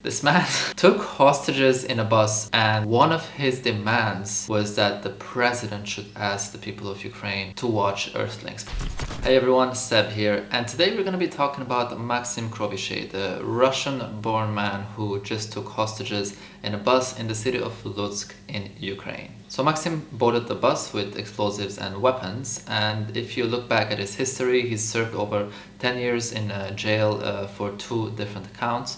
This man took hostages in a bus, and one of his demands was that the president should ask the people of Ukraine to watch Earthlings. Hey everyone, Seb here, and today we're going to be talking about Maksim Krivosh, the Russian-born man who just took hostages in a bus in the city of Lutsk in Ukraine. So Maksim boarded the bus with explosives and weapons, and if you look back at his history, he's served over 10 years in jail for 2 different counts.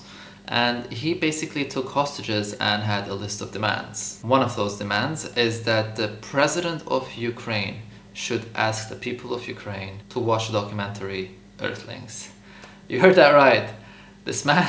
And he basically took hostages and had a list of demands. One of those demands is that the president of Ukraine should ask the people of Ukraine to watch the documentary Earthlings. You heard that right. This man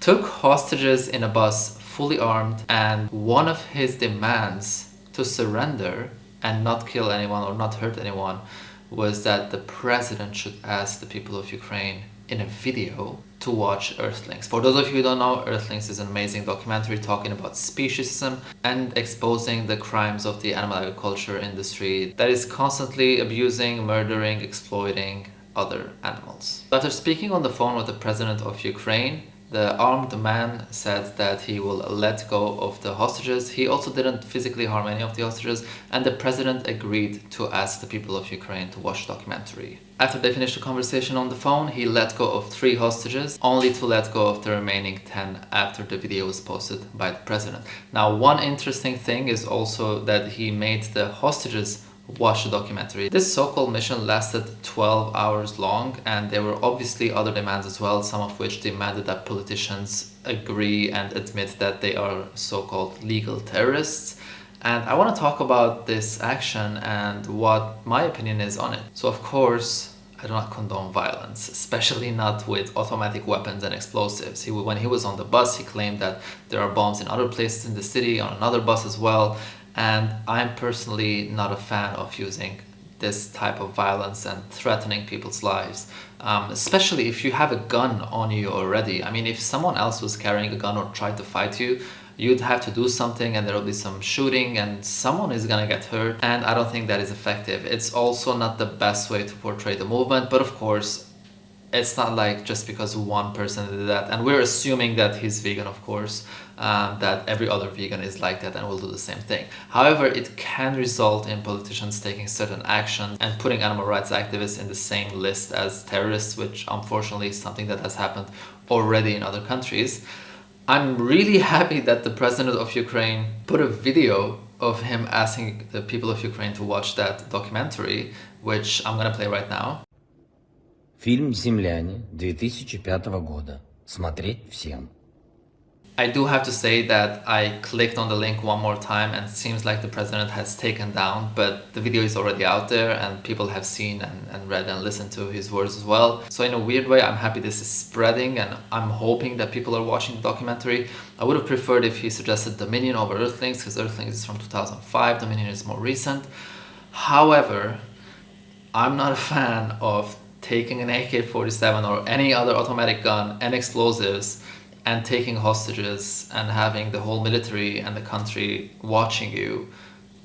took hostages in a bus fully armed, and one of his demands to surrender and not kill anyone or not hurt anyone was that the president should ask the people of Ukraine in a video to watch Earthlings. For those of you who don't know, Earthlings is an amazing documentary talking about speciesism and exposing the crimes of the animal agriculture industry that is constantly abusing, murdering, exploiting other animals. After speaking on the phone with the president of Ukraine, the armed man said that he will let go of the hostages. He also didn't physically harm any of the hostages, and the president agreed to ask the people of Ukraine to watch the documentary. After they finished the conversation on the phone, he let go of 3 hostages, only to let go of the remaining 10 after the video was posted by the president. Now, one interesting thing is also that he made the hostages watch the documentary. This so-called mission lasted 12 hours long, and there were obviously other demands as well, some of which demanded that politicians agree and admit that they are so-called legal terrorists. And I want to talk about this action and what my opinion is on it. So of course, I do not condone violence, especially not with automatic weapons and explosives. When he was on the bus, he claimed that there are bombs in other places in the city, on another bus as well. And I'm personally not a fan of using this type of violence and threatening people's lives, especially if you have a gun on you already. I mean, if someone else was carrying a gun or tried to fight you, you'd have to do something and there will be some shooting and someone is gonna get hurt, and I don't think that is effective. It's also not the best way to portray the movement, but of course, it's not like just because one person did that, and we're assuming that he's vegan, of course, that every other vegan is like that and will do the same thing. However, it can result in politicians taking certain actions and putting animal rights activists in the same list as terrorists, which unfortunately is something that has happened already in other countries. I'm really happy that the president of Ukraine put a video of him asking the people of Ukraine to watch that documentary, which I'm gonna play right now. Фильм «Земляне» 2005 года. Смотреть всем. I do have to say that I clicked on the link one more time and it seems like the president has taken down, but the video is already out there and people have seen and read and listened to his words as well. So in a weird way, I'm happy this is spreading and I'm hoping that people are watching the documentary. I would have preferred if he suggested Dominion over Earthlings, because Earthlings is from 2005, Dominion is more recent. However, I'm not a fan of taking an AK-47 or any other automatic gun and explosives and taking hostages and having the whole military and the country watching you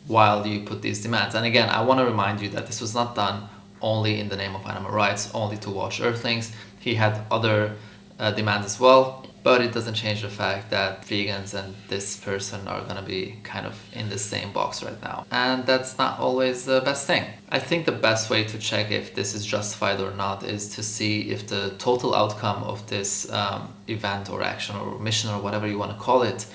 while you put these demands. And again, I want to remind you that this was not done only in the name of animal rights, only to watch Earthlings. He had other demands as well, but it doesn't change the fact that vegans and this person are gonna be kind of in the same box right now. And that's not always the best thing. I think the best way to check if this is justified or not is to see if the total outcome of this event or action or mission or whatever you want to call it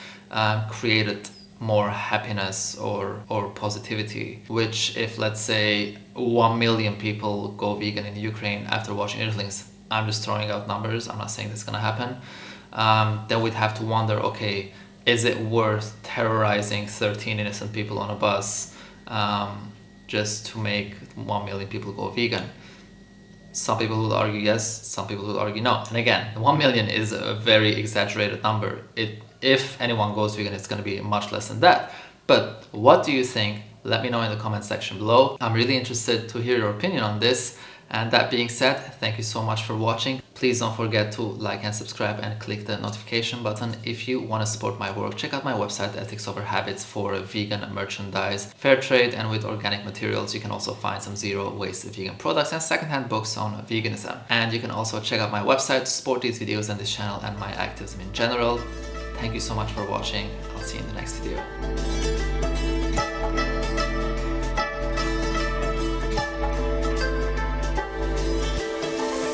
created more happiness or positivity, which if, let's say, 1 million people go vegan in Ukraine after watching Earthlings, I'm just throwing out numbers, I'm not saying that's gonna happen, then we'd have to wonder, okay, is it worth terrorizing 13 innocent people on a bus just to make 1 million people go vegan? Some people would argue yes, some people would argue no. And again, 1 million is a very exaggerated number. If anyone goes vegan, it's going to be much less than that. But what do you think? Let me know in the comment section below. I'm really interested to hear your opinion on this. And that being said, thank you so much for watching. Please don't forget to like and subscribe and click the notification button. If you want to support my work, check out my website Ethics Over Habits for vegan merchandise, fair trade, and with organic materials. You can also find some zero waste vegan products and secondhand books on veganism. And you can also check out my website to support these videos and this channel and my activism in general. Thank you so much for watching. I'll see you in the next video.